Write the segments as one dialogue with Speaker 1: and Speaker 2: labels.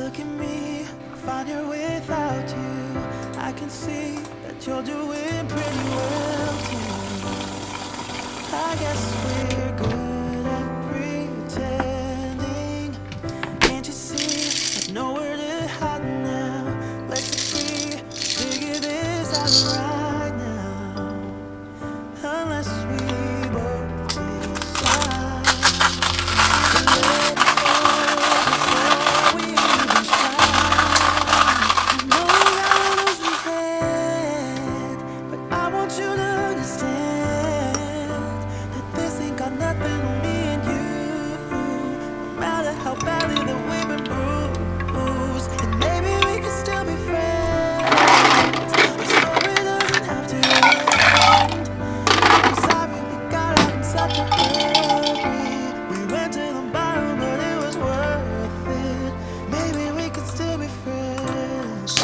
Speaker 1: look at me, find here without you. I can see that you're doing pretty well too. I guess we're good at pretending. Can't you see I've nowhere to hide now? Let's see, figure this out right now. Unless we both decide to let it go before we even try. I know I lose my head, but I want you to understand that this ain't got nothing on me and you. No matter how badly that we've been bruised, and maybe we can still be friends. Our story doesn't have to end. I'm sorry we got out in such a hurry. We went to the bottom, but it was worth it. Maybe we could still be friends.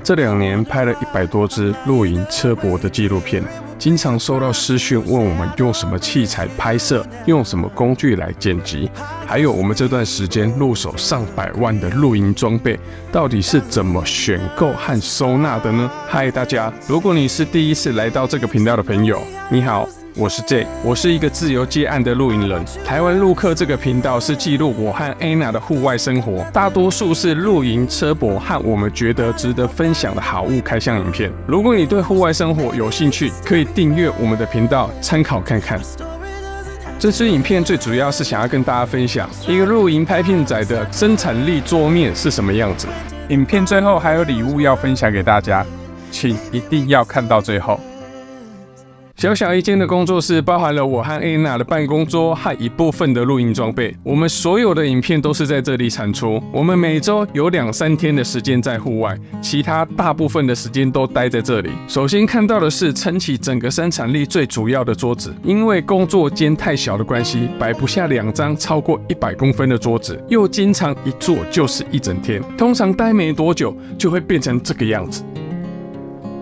Speaker 2: 这2年拍了100多支露营车泊的纪录片，经常收到私讯问我们用什么器材拍摄，用什么工具来剪辑，还有我们这段时间入手上百万的露营装备，到底是怎么选购和收纳的呢？嗨，大家，如果你是第一次来到这个频道的朋友，你好。我是 J， 我是一个自由接案的露营人。台湾陆客这个频道是记录我和 Anna 的户外生活，大多数是露营车泊和我们觉得值得分享的好物开箱影片。如果你对户外生活有兴趣，可以订阅我们的频道参考看看。这支影片最主要是想要跟大家分享一个露营拍片仔的生产力桌面是什么样子。影片最后还有礼物要分享给大家，请一定要看到最后。小小一间的工作室包含了我和 Anna 的办公桌和一部分的露营装备。我们所有的影片都是在这里产出。我们每周有2-3天的时间在户外，其他大部分的时间都待在这里。首先看到的是撑起整个生产力最主要的桌子，因为工作间太小的关系，摆不下2张超过100公分的桌子，又经常一坐就是一整天，通常待没多久就会变成这个样子。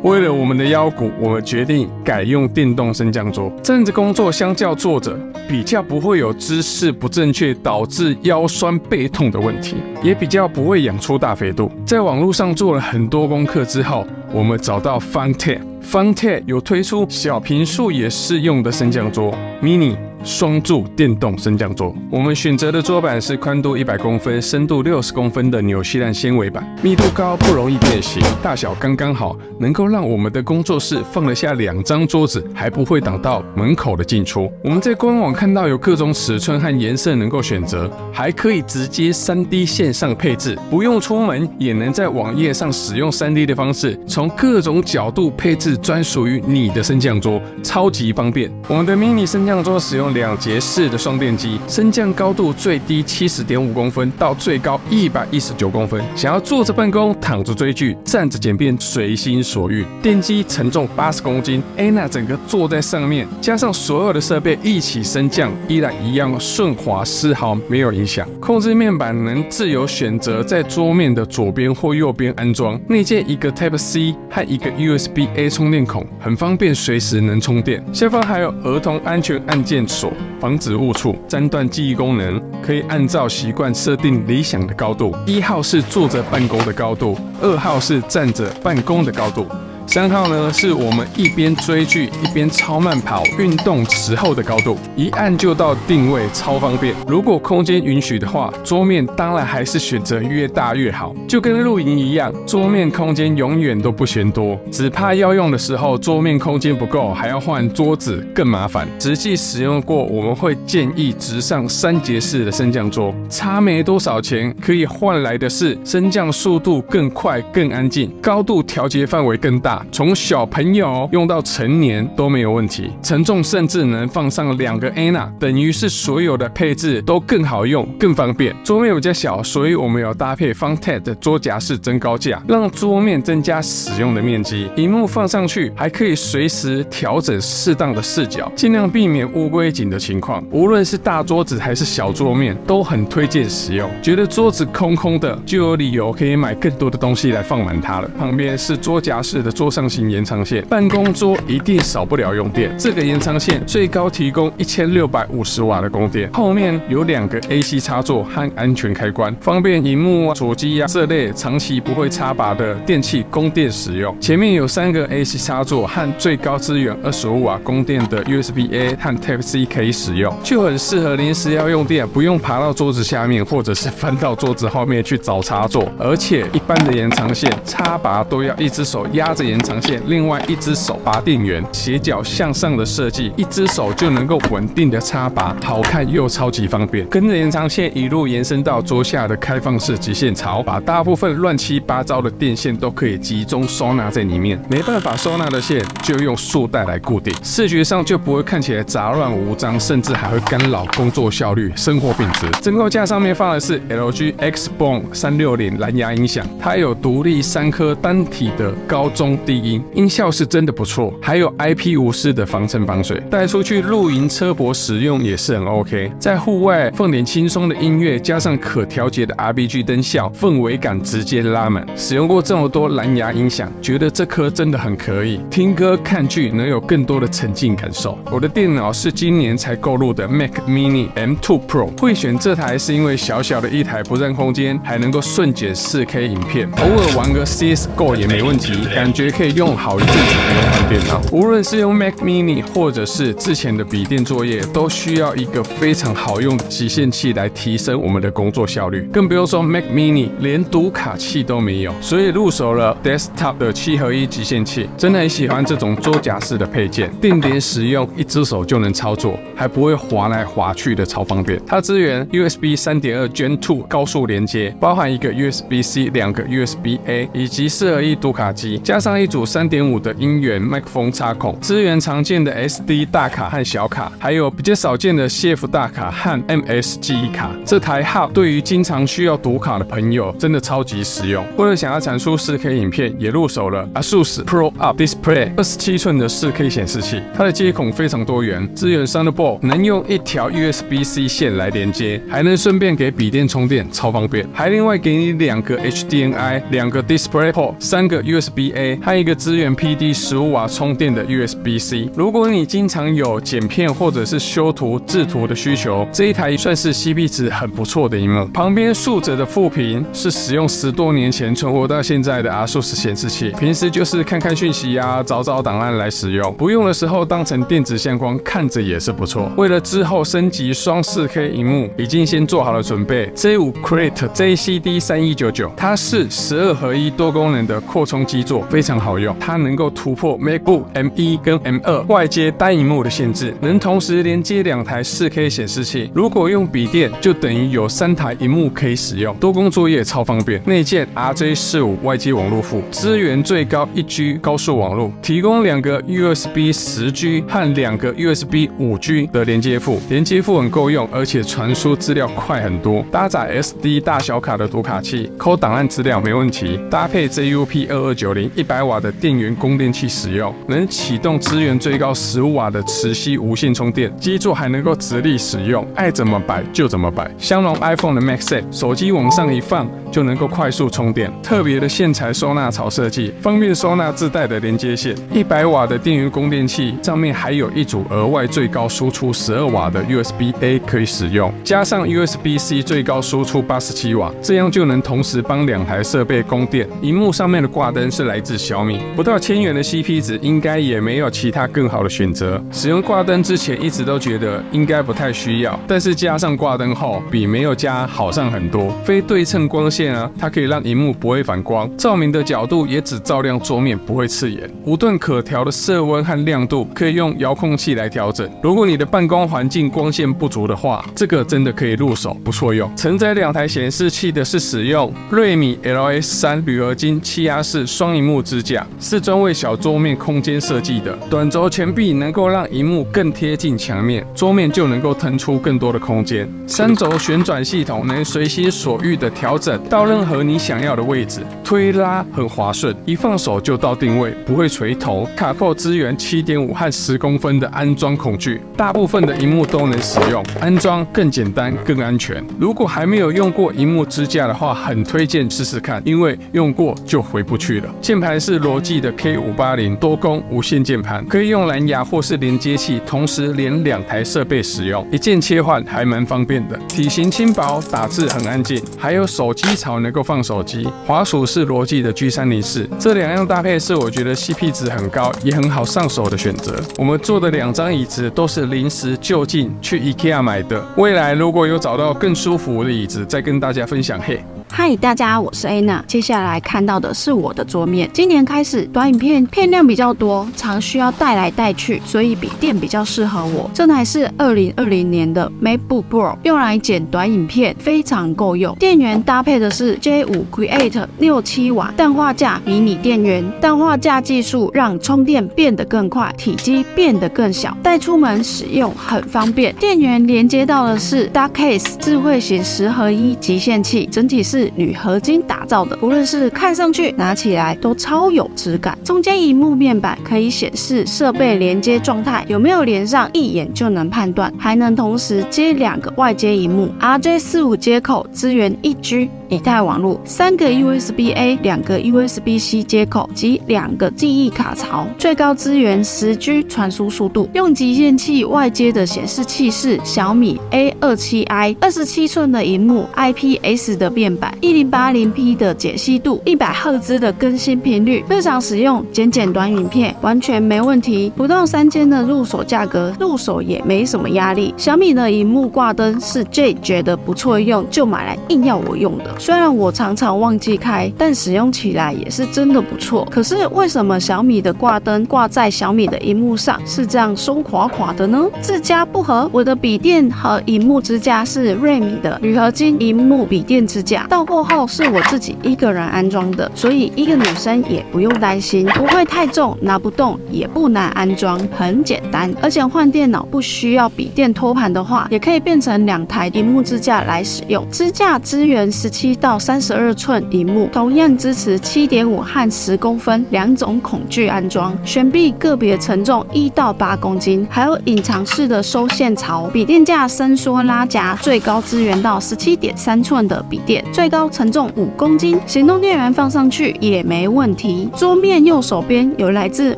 Speaker 2: 为了我们的腰骨，我们决定改用电动升降桌。站着工作相较坐着，比较不会有姿势不正确导致腰酸背痛的问题，也比较不会养出大肥肚。在网络上做了很多功课之后，我们找到 Funtech 有推出小坪数也适用的升降桌 Mini 双柱电动升降桌。我们选择的桌板是宽度100公分、深度60公分的纽西兰纤维板，密度高，不容易变形，大小刚刚好，能够让我们的工作室放得下2张桌子，还不会挡到门口的进出。我们在官网看到有各种尺寸和颜色能够选择，还可以直接 3D 线上配置，不用出门也能在网页上使用 3D 的方式，从各种角度配置专属于你的升降桌，超级方便。我们的 mini 升降桌使用2节式的双电机，升降高度最低 70.5 公分到最高119公分。想要坐着办公、躺着追剧、站着简便，随心所欲。电机承重80公斤 ，Anna 整个坐在上面，加上所有的设备一起升降，依然一样顺滑，丝毫没有影响。控制面板能自由选择在桌面的左边或右边安装，内建一个 Type C 和一个 USB-A 充电孔，很方便，随时能充电。下方还有儿童安全按键锁，防止误触。粘断记忆功能，可以按照习惯设定理想的高度。1号是坐着办公的高度，2号是站着办公的高度。3号呢，是我们一边追剧一边超慢跑运动时候的高度，一按就到定位，超方便。如果空间允许的话，桌面当然还是选择越大越好，就跟露营一样，桌面空间永远都不嫌多，只怕要用的时候桌面空间不够，还要换桌子更麻烦。实际使用过，我们会建议直上3节式的升降桌，差没多少钱，可以换来的是升降速度更快、更安静，高度调节范围更大。大，从小朋友用到成年都没有问题。承重甚至能放上2个 Anna， 等于是所有的配置都更好用、更方便。桌面比较小，所以我们有搭配 Fountain 的桌夹式增高架，让桌面增加使用的面积。萤幕放上去，还可以随时调整适当的视角，尽量避免乌龟颈的情况。无论是大桌子还是小桌面，都很推荐使用。觉得桌子空空的，就有理由可以买更多的东西来放满它了。旁边是桌夹式的桌上型延长线，办公桌一定少不了用电。这个延长线最高提供1650瓦的供电，后面有2个 AC 插座和安全开关，方便萤幕、手机这类长期不会插拔的电器供电使用。前面有3个 AC 插座和最高支援25瓦供电的 USB-A 和 Type-C 可以使用，就很适合临时要用电，不用爬到桌子下面或者是翻到桌子后面去找插座。而且一般的延长线插拔都要一只手压着延长线，另外一只手拔电源，斜角向上的设计，一只手就能够稳定的插拔，好看又超级方便。跟着延长线一路延伸到桌下的开放式极限槽，把大部分乱七八糟的电线都可以集中收纳在里面。没办法收纳的线就用束带来固定，视觉上就不会看起来杂乱无章，甚至还会干扰工作效率、生活品质。增高架上面放的是 LG Xbone 360蓝牙音响，它有独立3颗单体的高中低音，音效是真的不错，还有 IP54的防尘防水，带出去露营车泊使用也是很 OK。在户外放点轻松的音乐，加上可调节的 RGB 灯效，氛围感直接拉满。使用过这么多蓝牙音响，觉得这颗真的很可以，听歌看剧能有更多的沉浸感受。我的电脑是今年才购入的 Mac Mini M2 Pro， 会选这台是因为小小的一台不占空间，还能够瞬剪 4K 影片，偶尔玩个 CSGO 也没问题，感觉可以用好一阵子不用换电脑。无论是用 Mac Mini 或者是之前的笔电作业，都需要一个非常好用的极限器来提升我们的工作效率，更不用说 Mac Mini 连读卡器都没有，所以入手了 Desktop 的7合1极限器。真的很喜欢这种桌夹式的配件，定点使用，一只手就能操作，还不会滑来滑去的，超方便。它支援 USB 3.2 Gen 2高速连接，包含一个 USB-C、2个 USB-A 以及4合1读卡机，加上一组 3.5 的音源麦克风插孔，支援常见的 SD 大卡和小卡，还有比较少见的 CF 大卡和 MS 记忆卡。这台 Hub 对于经常需要读卡的朋友真的超级实用。为了想要产出 4K 影片，也入手了 ASUS ProUp Display 27寸的 4K 显示器，它的接孔非常多元，支援 Thunderbolt， 能用一条 USB-C 线来连接，还能顺便给笔电充电，超方便。还另外给你2个 HDMI、2个 DisplayPort、3个 USB-A 和一个支援 PD 15瓦充电的 USB-C。如果你经常有剪片或者是修图、制图的需求，这一台算是 CP 值很不错的萤幕。旁边竖着的副屏是使用10多年前存活到现在的 ASUS 显示器，平时就是看看讯息找档案来使用，不用的时候当成电子相框看着也是不错。为了之后升级双 4K 萤幕，已经先做好了准备。J5 Crate JCD3199， 它是12合1多功能的扩充基座，非常好用。它能够突破 MacBook M1 跟 M2 外接单萤幕的限制，能同时连接2台 4K 显示器。如果用笔电，就等于有3台萤幕可以使用，多工作业超方便。内建 RJ45 外接网路副，支援最高1G 高速网路，提供2个 USB 10G 和2个 USB 5G 的连接副，连接副很够用，而且传输资料快很多。搭载 SD 大小卡的读卡器，抠档案资料没问题。搭配 JUP2290 100瓦的电源供电器使用，能启动支援最高15瓦的磁吸无线充电，基座还能够直立使用，爱怎么摆就怎么摆。相容 iPhone 的 MagSafe， 手机往上一放就能够快速充电。特别的线材收纳槽设计，方便收纳自带的连接线。100瓦的电源供电器上面还有一组额外最高输出12瓦的 USB-A 可以使用，加上 USB-C 最高输出87瓦，这样就能同时帮2台设备供电。萤幕上面的挂灯是来自小米，不到1000元的 CP 值，应该也没有其他更好的选择。使用挂灯之前一直都觉得应该不太需要，但是加上挂灯后，比没有加好上很多。非对称光线它可以让萤幕不会反光，照明的角度也只照亮桌面，不会刺眼。无段可调的色温和亮度可以用遥控器来调整。如果你的办公环境光线不足的话，这个真的可以入手，不错用。承载2台显示器的是使用瑞米 LS3 铝合金气压式双萤幕直架，是专为小桌面空间设计的。短轴前臂能够让萤幕更贴近墙面，桌面就能够腾出更多的空间。3轴旋转系统能随心所欲的调整到任何你想要的位置，推拉很滑顺，一放手就到定位，不会垂头。卡扣支援7.5和10公分的安装孔距，大部分的萤幕都能使用，安装更简单更安全。如果还没有用过萤幕支架的话，很推荐试试看，因为用过就回不去了。键盘是罗技的 K580 多功无线键盘，可以用蓝牙或是连接器同时连2台设备使用，一键切换还蛮方便的。体型轻薄，打字很安静，还有手机槽能够放手机。滑鼠是罗技的 G304，这2样搭配是我觉得 CP 值很高，也很好上手的选择。我们坐的2张椅子都是临时就近去 IKEA 买的，未来如果有找到更舒服的椅子，再跟大家分享。嘿。
Speaker 3: 嗨，大家，我是 Anna。接下来看到的是我的桌面。今年开始，短影片片量比较多，常需要带来带去，所以笔电比较适合我。这台是2020年的 MacBook Pro， 用来剪短影片非常够用。电源搭配的是 J5 Create 67瓦氮化镓迷你电源，氮化镓技术让充电变得更快，体积变得更小，带出门使用很方便。电源连接到的是 Darkcase 智慧型10合1极限器，整体是铝合金打造的，无论是看上去拿起来都超有质感。中间萤幕面板可以显示设备连接状态有没有连上，一眼就能判断，还能同时接2个外接萤幕。RJ45 接口支援 1G 以太网络，3个 USB-A、2个 USB-C 接口及2个记忆卡槽，最高支援10G 传输速度。用极限器外接的显示器是小米 A27i， 27寸的萤幕 ，IPS 的面板，1080p 的解析度，100赫兹的更新频率，日常使用剪短影片完全没问题。不到3千的入手价格，入手也没什么压力。小米的萤幕挂灯是 J 觉得不错用，就买来硬要我用的。虽然我常常忘记开，但使用起来也是真的不错。可是为什么小米的挂灯挂在小米的萤幕上是这样松垮垮的呢？自家不合。我的笔电和萤幕支架是瑞米的铝合金萤幕笔电支架，到货后是我自己一个人安装的，所以一个女生也不用担心，不会太重，拿不动，也不难安装，很简单。而且换电脑不需要笔电托盘的话，也可以变成2台萤幕支架来使用。支架支援17到32寸萤幕，同样支持7.5和10公分2种孔距安装，悬臂个别承重1到8公斤，还有隐藏式的收线槽，笔电架伸缩拉夹，最高支援到17.3寸的笔电，最高承重5公斤，行动电源放上去也没问题。桌面右手边有来自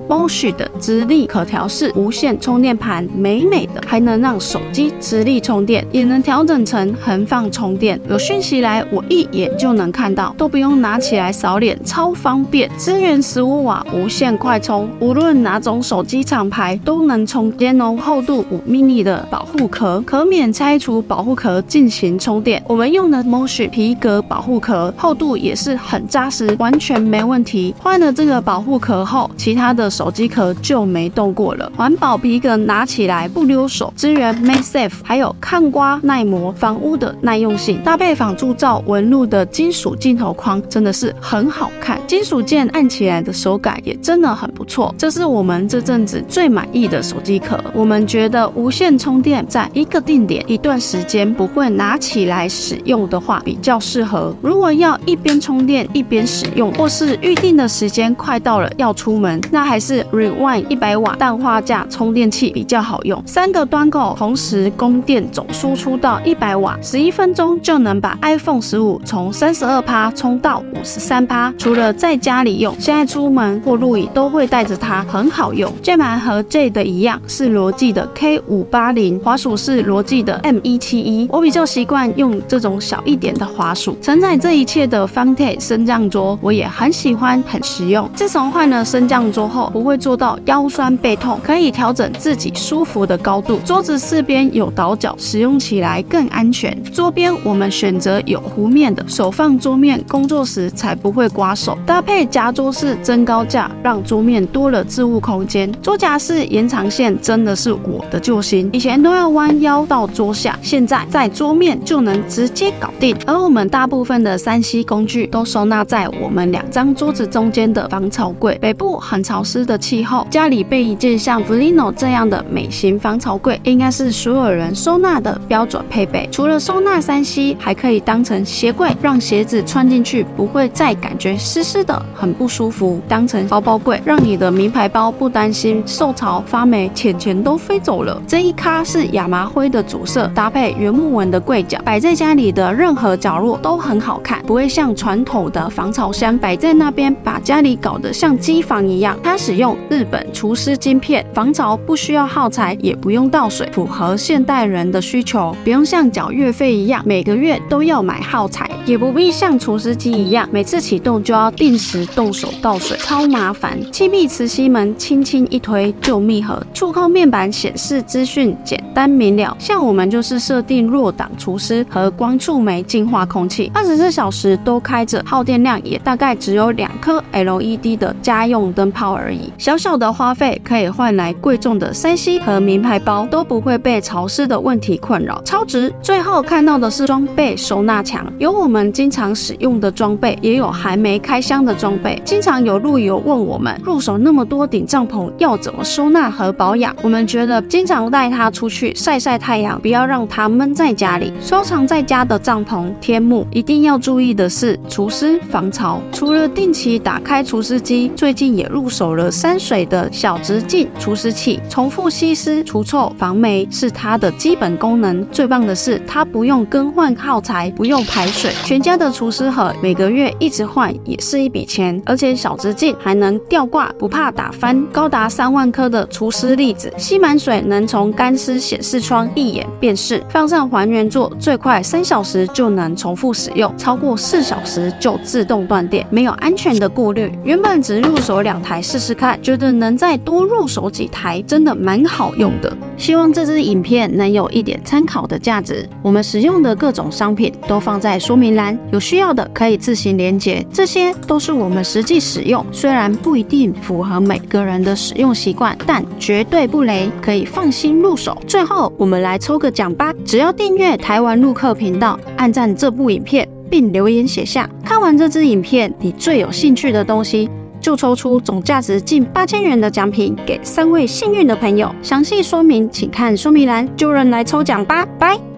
Speaker 3: Bosch 的直立可调式无线充电盘，美美的，还能让手机直立充电，也能调整成横放充电。有讯息来，我一眼就能看到，都不用拿起来扫脸，超方便。支援15瓦无线快充，无论哪种手机厂牌都能充电哦。厚度5mm的保护壳，可免拆除保护壳进行充电。我们用的 Bosch 皮革保护壳，厚度也是很扎实，完全没问题。换了这个保护壳后，其他的手机壳就没动过了。环保皮革拿起来不溜手，支援 MagSafe， 还有抗刮耐磨、防污的耐用性，搭配仿铸造纹路的金属镜头框，真的是很好看。金属键按起来的手感也真的很不错，这是我们这阵子最满意的手机壳。我们觉得无线充电在一个定点一段时间不会拿起来使用的话，比较适合。如果要一边充电一边使用，或是预定的时间快到了要出门，那还是 Rewind 100瓦氮化镓充电器比较好用。3个端口同时供电，总输出到100瓦，11分钟就能把 iPhone 15从32%充到53%。除了在家里用，现在出门或露营都会带着它，很好用。键盘和 J 的一样，是罗技的 K580， 滑鼠是罗技的 M171。我比较习惯用这种小一点的滑鼠。承载这一切的 Fonte 升降桌，我也很喜欢，很实用。自从换了升降桌后，不会做到腰酸背痛，可以调整自己舒服的高度。桌子4边有倒角，使用起来更安全。桌边我们选择有弧面面的，手放桌面，工作时才不会刮手。搭配夹桌式增高架，让桌面多了置物空间。桌夹式延长线真的是我的救星，以前都要弯腰到桌下，现在在桌面就能直接搞定。而我们大部分的3C 工具都收纳在我们2张桌子中间的防潮柜。北部很潮湿的气候，家里备一件像 Velino 这样的美型防潮柜，应该是所有人收纳的标准配备。除了收纳3C，还可以当成鞋柜，让鞋子穿进去不会再感觉湿湿的，很不舒服。当成包包柜，让你的名牌包不担心受潮发霉，钱都飞走了。这一咖是亚麻灰的主色，搭配原木纹的柜角，摆在家里的任何角落都很好看，不会像传统的防潮箱摆在那边，把家里搞得像机房一样。它使用日本厨师晶片，防潮不需要耗材，也不用倒水，符合现代人的需求。不用像缴月费一样，每个月都要买耗材，也不必像除湿机一样，每次启动就要定时动手倒水，超麻烦。气密磁吸门轻轻一推就密合，触控面板显示资讯简单明了。像我们就是设定弱档除湿和光触媒净化空气，24小时都开着，耗电量也大概只有2颗 LED 的家用灯泡而已。小小的花费可以换来贵重的3C 和名牌包，都不会被潮湿的问题困扰，超值。最后看到的是装备收纳墙，有我们经常使用的装备，也有还没开箱的装备。经常有路友问我们，入手那么多顶帐篷要怎么收纳和保养？我们觉得经常带它出去晒晒太阳，不要让它闷在家里。收藏在家的帐篷、天幕，一定要注意的是除湿防潮。除了定期打开除湿机，最近也入手了山水的小直径除湿器，重复吸湿、除臭、防霉是它的基本功能。最棒的是，它不用更换耗材，不用排水，全家的除湿盒每个月一直换也是一笔钱。而且小直径还能吊挂，不怕打翻，高达3万颗的除湿粒子，吸满水能从干湿显示窗一眼辨识，放上还原座，最快3小时就能重复使用，超过4小时就自动断电，没有安全的顾虑。原本只入手2台试试看，觉得能再多入手几台，真的蛮好用的。希望这支影片能有一点参考的价值。我们使用的各种商品都放在说明栏，有需要的可以自行连结。这些都是我们实际使用，虽然不一定符合每个人的使用习惯，但绝对不雷，可以放心入手。最后我们来抽个奖吧，只要订阅台湾陆客频道，按赞这部影片，并留言写下看完这支影片你最有兴趣的东西，就抽出总价值近8000元的奖品给3位幸运的朋友。详细说明请看说明栏，就人来抽奖吧，拜。